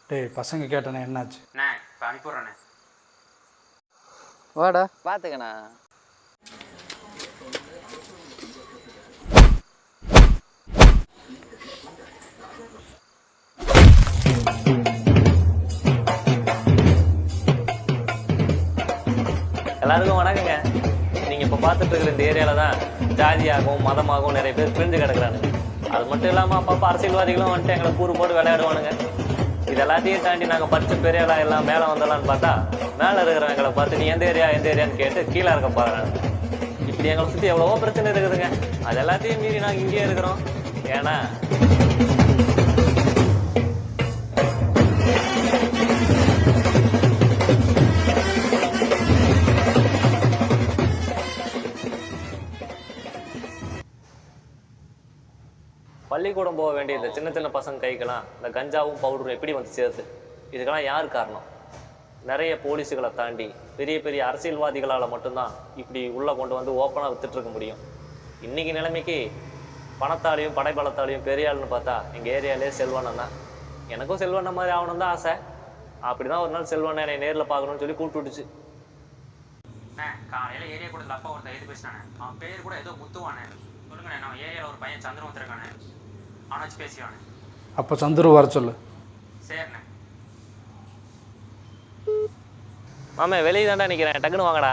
டேய் பசங்க கேட்டனே என்னாச்சு? அண்ணே இப்போ அனுப்பிடுறேண்ணே. வாடா பார்த்துக்கண்ணா. எல்லாருக்கும் வணக்கங்க. நீங்கள் இப்போ பார்த்துட்டு இருக்கிற இந்த ஏரியாவில் தான் ஜாதியாகவும் மதமாகவும் நிறைய பேர் பிரிஞ்சு கிடக்குறானுங்க. அது மட்டும் இல்லாமல் அப்பப்போ அரசியல்வாதிகளும் வந்துட்டு எங்களை கூறு போட்டு விளையாடுவானுங்க. இது எல்லாத்தையும் தாண்டி நாங்கள் படித்த பெரியலாம் எல்லாம் மேலே வந்தலான்னு பார்த்தா மேலே இருக்கிறவங்களை பார்த்து நீ எந்த ஏரியான்னு கேட்டு கீழே இருக்க பாருங்க. இப்படி எங்களை சுற்றி எவ்வளவோ பிரச்சனை இருக்குதுங்க. அது எல்லாத்தையும் மீறி நாங்கள் இங்கேயே இருக்கிறோம். ஏன்னா பள்ளிக்கூடம் போக வேண்டிய இந்த சின்ன சின்ன பசங்க கைக்கெல்லாம் இந்த கஞ்சாவும் பவுடரும் எப்படி வந்து சேர்த்து? இதுக்கெல்லாம் யார் காரணம்? நிறைய போலீஸுகளை தாண்டி பெரிய பெரிய அரசியல்வாதிகளால் மட்டும்தான் இப்படி உள்ளே கொண்டு வந்து ஓப்பனாக வித்துட்ருக்க முடியும். இன்றைக்கி நிலைமைக்கு பணத்தாலையும் படைபலத்தாலையும் பெரிய ஆளுன்னு பார்த்தா எங்கள் ஏரியாலே செல்வண்ணன் தான். எனக்கும் செல்வண்ணன் மாதிரி ஆகணும் தான் ஆசை. அப்படி தான் ஒரு நாள் செல்வண்ணன் என்னை நேரில் பார்க்கணும்னு சொல்லி கூப்பிட்டு விட்டுச்சு. காலையில் ஏரியா கூட அப்பா ஒருத்தர் எழுதி பேசினானே, அவன் பேர் கூட ஏதோ முத்துவானே. சொல்லுங்கண்ணே, நம்ம ஏரியாவில் ஒரு பையன் சந்திரன் வந்துருக்கானே, அவனை வச்சு பேசிவானே. அப்போ சந்துரு வர சொல்லு. சரிண்ணே. மாமே வெளியே தாண்டா நிற்கிறேன், டக்குன்னு வாங்கடா.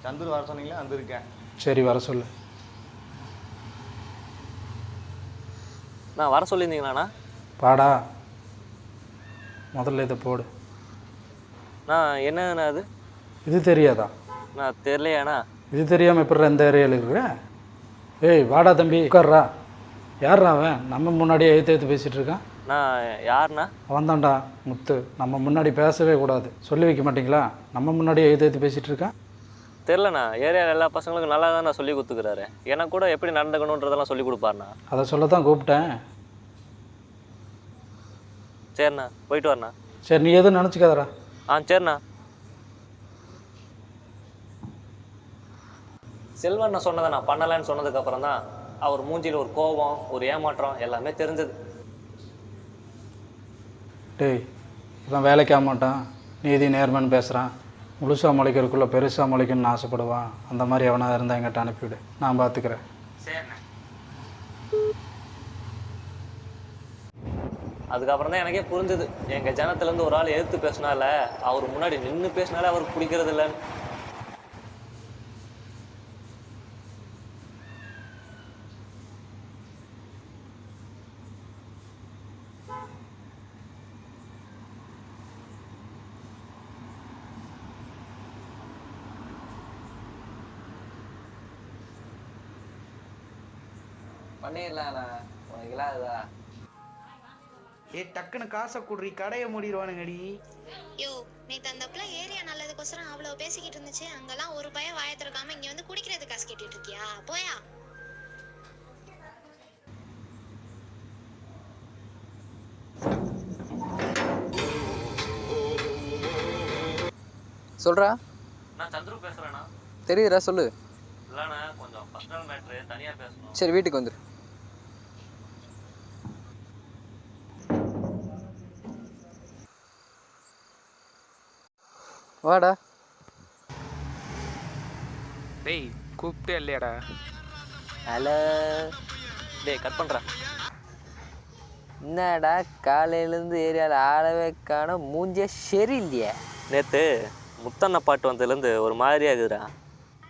சந்துரு வர சொன்னீங்களா? வந்திருக்கேன். சரி வர சொல்லு. நான் வர சொல்லியிருந்தீங்களாண்ணா? பாடா முதல்ல இதை போடு. நான் என்னண்ணா அது? இது தெரியாதா? நான் தெரியலையாண்ணா. இது தெரியாமல் எப்படி எந்த ஏரியாவில் இருக்கிற? ஏய் வாடா தம்பி உட்கார்றா. யார்ரா அவன்? நம்ம முன்னாடியே எழுத்து பேசிகிட்டு இருக்கான். நான் யாருண்ணா? அவன் தான்டா முத்து. நம்ம முன்னாடி பேசவே கூடாது, சொல்லி வைக்க மாட்டிங்களா? நம்ம முன்னாடியே எழுத்து பேசிகிட்டு இருக்கான். தெரிலண்ணா, ஏரியாவில் எல்லா பசங்களுக்கும் நல்லா தான் நான் சொல்லி கொடுத்துக்கிறாரு. எனக்கு கூட எப்படி நடந்துக்கணுன்றதெல்லாம் சொல்லி கொடுப்பாருண்ணா. அதை சொல்ல தான் கூப்பிட்டேன். சரிண்ணா, போயிட்டு வரண்ணா. சரி நீ எதுவும் நினச்சிக்காதடா. சரிண்ணா. செல்வண்ணா சொன்னதை நான் பண்ணலைன்னு சொன்னதுக்கப்புறம் தான் அவர் மூஞ்சியில் ஒரு கோபம், ஒரு ஏமாற்றம் எல்லாமே தெரிஞ்சது. டேய் இவன் வேலைக்கு ஆக மாட்டான், நீதி நேர்மன்னு பேசுகிறான், முழுசாக முளைக்கிறதுக்குள்ளே பெருசாக முளைக்கணும்னு ஆசைப்படுவான். அந்த மாதிரி எவனாக இருந்தால் எங்கிட்ட அனுப்பிவிடு, நான் பார்த்துக்கிறேன். சரிண்ணே. அதுக்கப்புறம் தான் எனக்கே புரிஞ்சுது, எங்கள் ஜனத்துலேருந்து ஒரு ஆள் எதிர்த்து பேசினால அவர் முன்னாடி நின்று பேசினாலே அவருக்கு பிடிக்கிறது இல்லைன்னு. பண்ணிடலாண்ணா, உனக்கு இல்லாததா? டக்குன்னு காசை குடுறி, கடையை மூடிடுவானுங்கடி. யோ நேத்து அந்த பிள்ளை ஏரியா நல்லதுக்கோசரம் அவ்வளவு பேசிக்கிட்டு இருந்துச்சு. அங்கெல்லாம் ஒரு பையன் வாயை திறக்காம இங்க வந்து குடிக்கிறது காசு கேட்டுட்டு இருக்கியா? போயா. சொல்கிறா? நான் சந்துரு பேசுகிறேண்ணா. தெரியுதுடா, சொல்லு. இல்லைண்ணா, கொஞ்சம் பர்சனல் மேட்ரு, தனியாக பேசணும். சரி வீட்டுக்கு வந்துரு. வாடா. டேய் கூப்பிட்டே இல்லையாடா? ஹலோ. டேய் கட் பண்ணுறா. என்னடா காலையிலேருந்து ஏரியாவில் ஆளவே காண, மூஞ்சிய சரி இல்லையா? நேற்று முத்தண்ண பாட்டு வந்ததுலேருந்து ஒரு மாதிரியா இருக்குதுடா.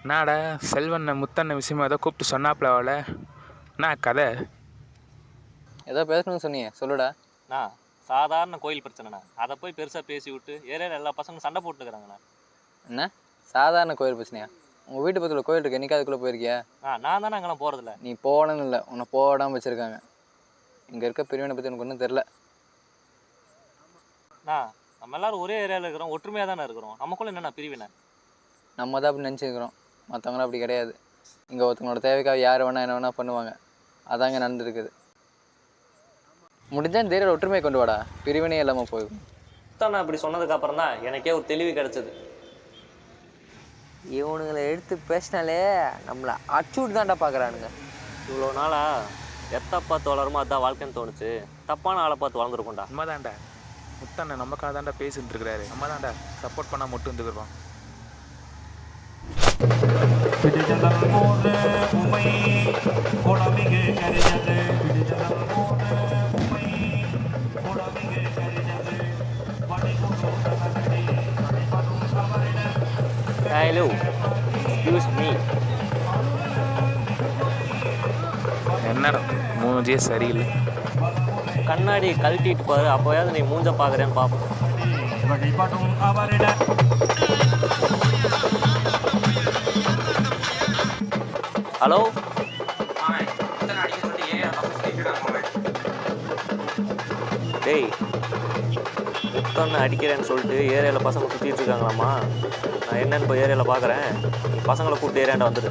என்னடா செல்வண்ண முத்தண்ண விஷயமா ஏதோ கூப்பிட்டு சொன்னாப்ல அவளை? என்ன கதை? ஏதோ பேசணும்னு சொன்னீங்க, சொல்லுடா. நான் சாதாரண கோயில் பிரச்சனைண்ணா, அதை போய் பெருசாக பேசி விட்டு ஏரியாவில் எல்லா பசங்களும் சண்டை போட்டுக்கிறாங்கண்ணா. என்ன சாதாரண கோயில் பிரச்சனையா? உங்கள் வீட்டு பக்கத்தில் கோயில் இருக்கு, என்னைக்கு அதுக்குள்ளே போயிருக்கியா? நான் தானே அங்கெல்லாம் போகிறதில்ல. நீ போகணுன்னு இல்லை, உன்னை போடாமல் வச்சுருக்காங்க. இங்கே இருக்க பிரிவினை பற்றி எனக்கு ஒன்றும் தெரில. நம்ம எல்லாரும் ஒரே ஏரியாவில் இருக்கிறோம், ஒற்றுமையாக தானே இருக்கிறோம். நமக்குள்ள என்னென்ன பிரிவினை? நம்ம தான் அப்படி நினச்சிருக்கிறோம், மற்றவங்களாம் அப்படி கிடையாது. இங்கே ஒருத்தவங்களோட தேவைக்காக யார் வேணால் என்ன வேணால் பண்ணுவாங்க. அதாங்க நடந்துருக்குது. முடிஞ்சால் இந்த ஏரியாவில் ஒற்றுமையை கொண்டு வாடா, பிரிவினையே இல்லாமல் போயிருக்கும். முத்தண்ணா அப்படி சொன்னதுக்கப்புறம் தான் எனக்கே ஒரு தெளிவு கிடச்சிது. இவனுங்களை எடுத்து பேசினாலே நம்மளை அச்சூட்டு தான்டா பார்க்குறானுங்க. இவ்வளோ நாளாக எத்தை பார்த்து வளருமோ அதுதான் வாழ்க்கைன்னு தோணுச்சு. தப்பான ஆளை பார்த்து வளர்ந்துருக்கோண்டா. நம்ம தான்டா முத்தண்ணன் நமக்காக தான்டா பேசிட்டு இருக்கிறாரு. நம்ம தான்டா சப்போர்ட் பண்ணால் மட்டும் இருந்துக்கிறோம். Hello, excuse me. என்னடா மூஞ்சியே சரியில்லை. கண்ணாடி கழட்டிட்டு பாரு, அப்போயாவது நீ மூஞ்ச பார்க்குறேன்னு பார்ப்போம். ஹலோ, மாமே முத்தனை அடிக்க சொல்லிட்டு ஏரியா பக்கம் சுற்றிட்டு இருக்காங்க மாமே. டேய், முத்தொன்னு அடிக்கிறேன்னு சொல்லிட்டு ஏரியாவில் பசங்க சுற்றிட்டு இருக்காங்களாம்மா. நான் என்னன்னு இப்போ ஏரியாவில் பார்க்குறேன். நீ பசங்களை கூப்பிட்டு ஏரியாண்ட வந்துடு.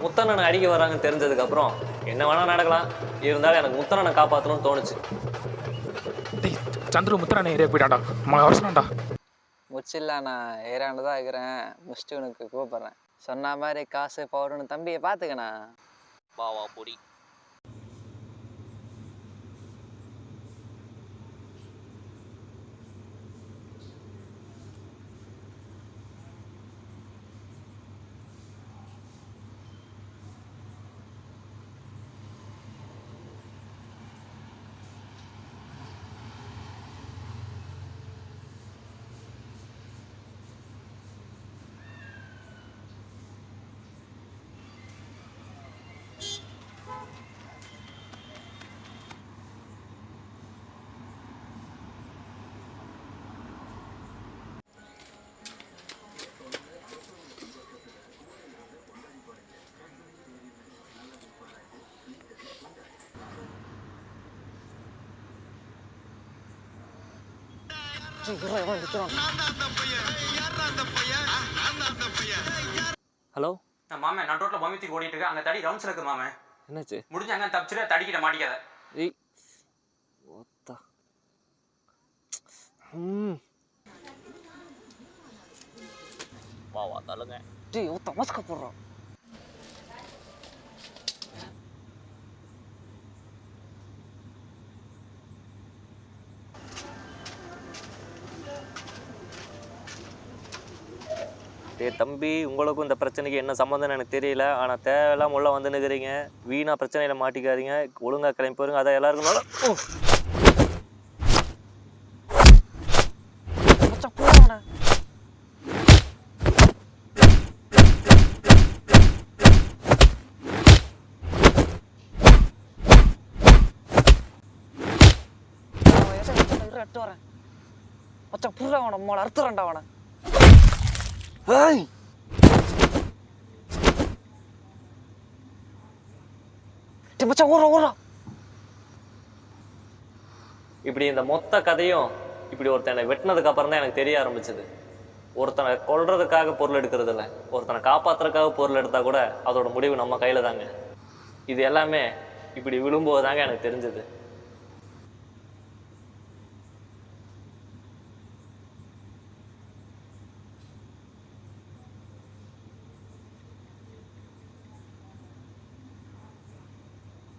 முத்தண்ணனை அடிக்க வராங்கன்னு தெரிஞ்சதுக்கப்புறம் என்ன வேணால் நடக்கலாம். இருந்தாலும் எனக்கு முத்தண்ணனை காப்பாற்றணும்னு தோணுச்சு. டேய் சந்துரு முத்தண்ணன் ஏரியா போயிட்டான்டா. அவசரம்டா. முடிச்சிடல, நான் ஏறாண்டு தான் இருக்கிறேன். முடிச்சுட்டு உனக்கு கூப்பிட்றேன். சொன்ன மாதிரி காசு பவுடர்னு தம்பியை பார்த்துக்கண்ணா. வா வா பொடி. ஹலோ மாமே நான் ரோட்டில் பமித்தி ஓடிட்டு இருக்கேன். அங்கே தடி ரவுண்ட்ஸ் இருக்கு மாமே. என்னாச்சு? முடிஞ்ச அங்கே தப்பிச்சுட்டு தடிக்கிட்ட மாட்டிக்காத. ஏய் ஓத்தா. வா வா தள்ளுங்க. டேய் ஓ தமாஸ்கா போடுறான். டேய் தம்பி, உங்களுக்கும் இந்த பிரச்சனைக்கு என்ன சம்மந்தம்னு எனக்கு தெரியல. ஆனால் தேவையில்லாம உள்ள வந்து நிற்கிறீங்க. வீணாக பிரச்சனையில் மாட்டிக்காதீங்க. ஒழுங்காக கிளம்பி போயிருங்க. அதை எல்லாருக்கும் வரேன். மச்சா புர்றா அவனை மோளை அறுத்துறேன்டா அவனை. மச்சா ஓடுறா ஓடுறா. இப்படி இந்த மொத்த கதையும் இப்படி ஒருத்தனை வெட்டினதுக்கு அப்புறம் தான் எனக்கு தெரிய ஆரம்பிச்சது. ஒருத்தனை கொல்றதுக்காக பொருள் எடுக்கிறது இல்லை, ஒருத்தனை காப்பாத்துறதுக்காக பொருள் எடுத்தா கூட அதோட முடிவு நம்ம கையில தாங்க. இது எல்லாமே இப்படி விழும்போது தாங்க எனக்கு தெரிஞ்சது.